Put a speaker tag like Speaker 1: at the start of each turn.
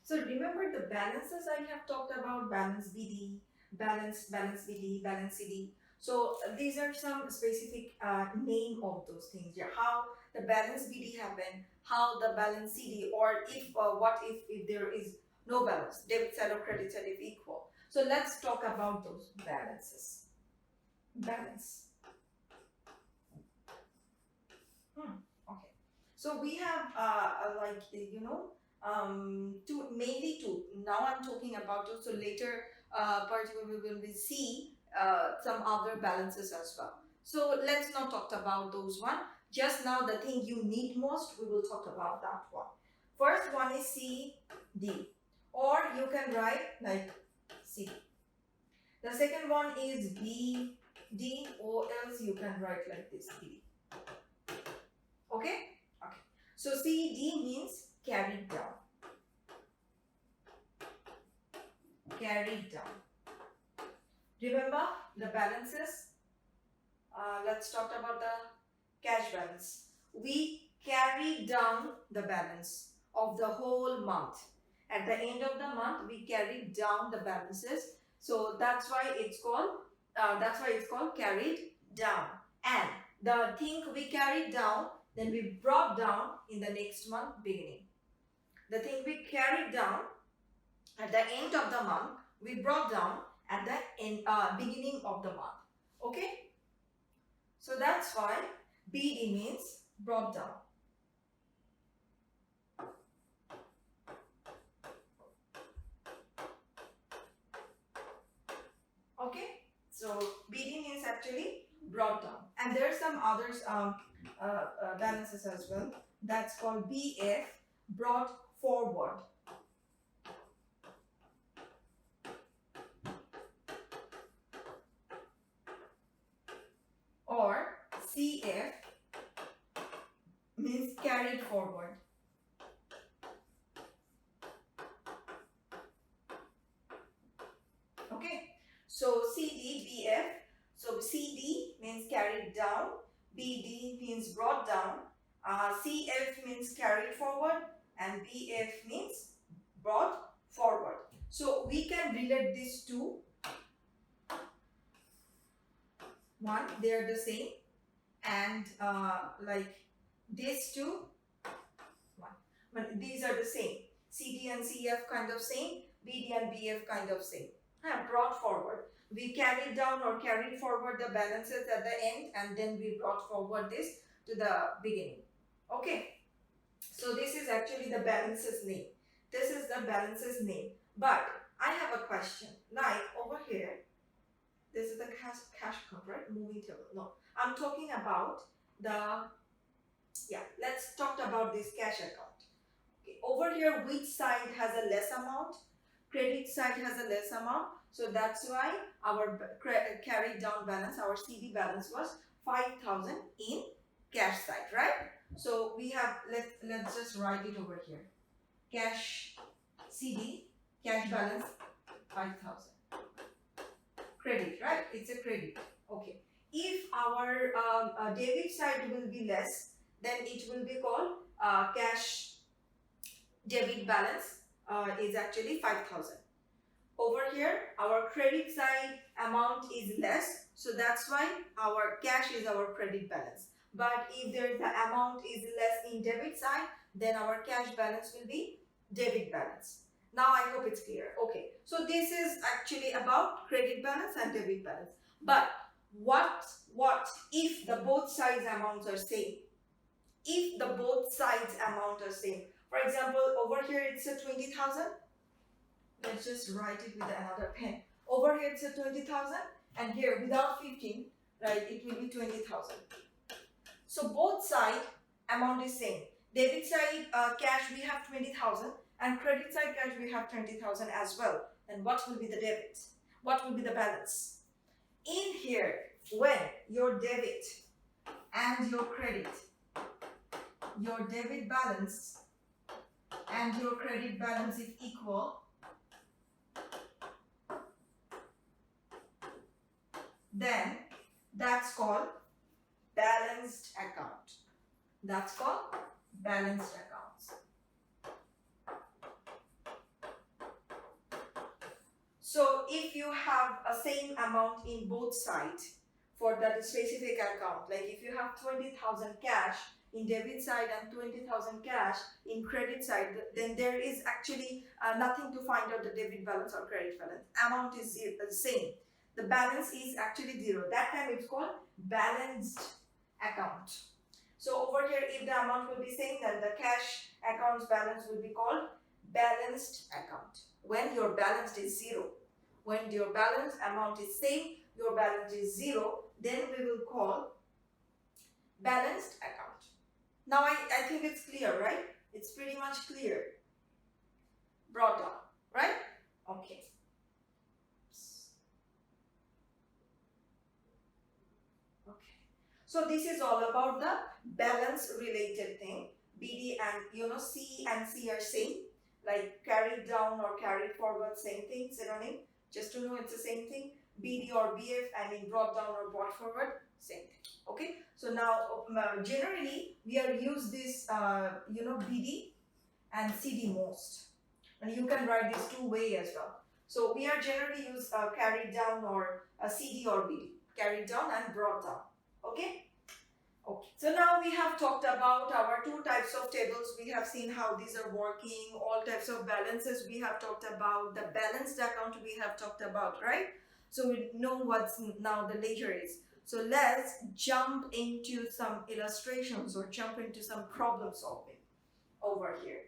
Speaker 1: So remember the balances I have talked about, balance BD, balance BD, balance CD. So these are some specific name of those things. Yeah, how the balance BD happen, how the balance CD, or if what if there is no balance, debit side or credit side if equal. So let's talk about those balances. Balance. Okay. So we have like mainly two. Now I'm talking about two. So later particularly we will see some other balances as well. So let's not talk about those one. Just now the thing you need most, we will talk about that one. First one is CD, or you can write like CD. The second one is BD, or else you can write like this, BD. Okay? Okay. So CD means carried down. Carried down. Remember the balances? Let's talk about the cash balance. We carry down the balance of the whole month. At the end of the month, we carry down the balances. So that's why it's called carried down. And the thing we carried down, then we brought down in the next month beginning. The thing we carried down at the end of the month, we brought down at the beginning of the month. Okay? So that's why BD means brought down. Okay? So BD means actually brought down. And there are some others balances as well. That's called BF, brought forward. Or CF means carried forward. Okay, so CD, BF. So CD means carried down, BD means brought down, CF means carried forward, and BF means brought forward. So we can relate these two. One, they are the same, and like these two, these are the same. CD and CF kind of same, BD and BF kind of same. Brought forward. We carried down or carried forward the balances at the end, and then we brought forward this to the beginning. Okay. So this is actually the balances name. This is the balances name. But I have a question. Like over here, this is the cash account, right? Moving table. No, I'm talking about let's talk about this cash account. Okay. Over here, which side has a less amount? Credit side has a less amount. So that's why our carried down balance, our CD balance was 5,000 in cash side, right? So we have, let's just write it over here. Cash CD, cash balance 5,000. Credit, right? It's a credit. Okay. If our debit side will be less, then it will be called cash debit balance is actually 5,000. Over here, our credit side amount is less, so that's why our cash is our credit balance. But if the amount is less in debit side, then our cash balance will be debit balance. Now I hope it's clear. Okay, so this is actually about credit balance and debit balance. But what if the both sides amounts are same? If the both sides amount are same. For example, over here it's a 20,000. Let's just write it with another pen. Over here it's a 20,000, and here without 15, right, it will be 20,000. So both side amount is same. Debit side cash we have 20,000, and credit side cash we have 20,000 as well. Then what will be the debit? What will be the balance? In here, when your debit and your credit, your debit balance and your credit balance is equal, then that's called balanced account. That's called balanced accounts. So if you have a same amount in both sides for that specific account, like if you have 20,000 cash in debit side and 20,000 cash in credit side, then there is actually nothing to find out the debit balance or credit balance. Amount is same. The balance is actually zero. That time it's called balanced account. So over here, if the amount will be same, then the cash account's balance will be called balanced account. When your balance is zero, when your balance amount is same, your balance is zero, then we will call balanced account. Now I think it's clear, right? It's pretty much clear. Brought down, right? Okay. So this is all about the balance related thing. BD and C and C are same, like carried down or carried forward, same thing, synonym. Just to know it's the same thing. BD or BF, I mean brought down or brought forward, same thing. Okay. So now generally we are use this BD and CD most, and you can write this two way as well. So we are generally use carried down or CD or BD, carried down and brought down. Okay. Okay. So now we have talked about our two types of tables. We have seen how these are working, all types of balances we have talked about, the balanced account we have talked about, right? So we know what's now the ledger is. So let's jump into some illustrations or jump into some problem solving over here.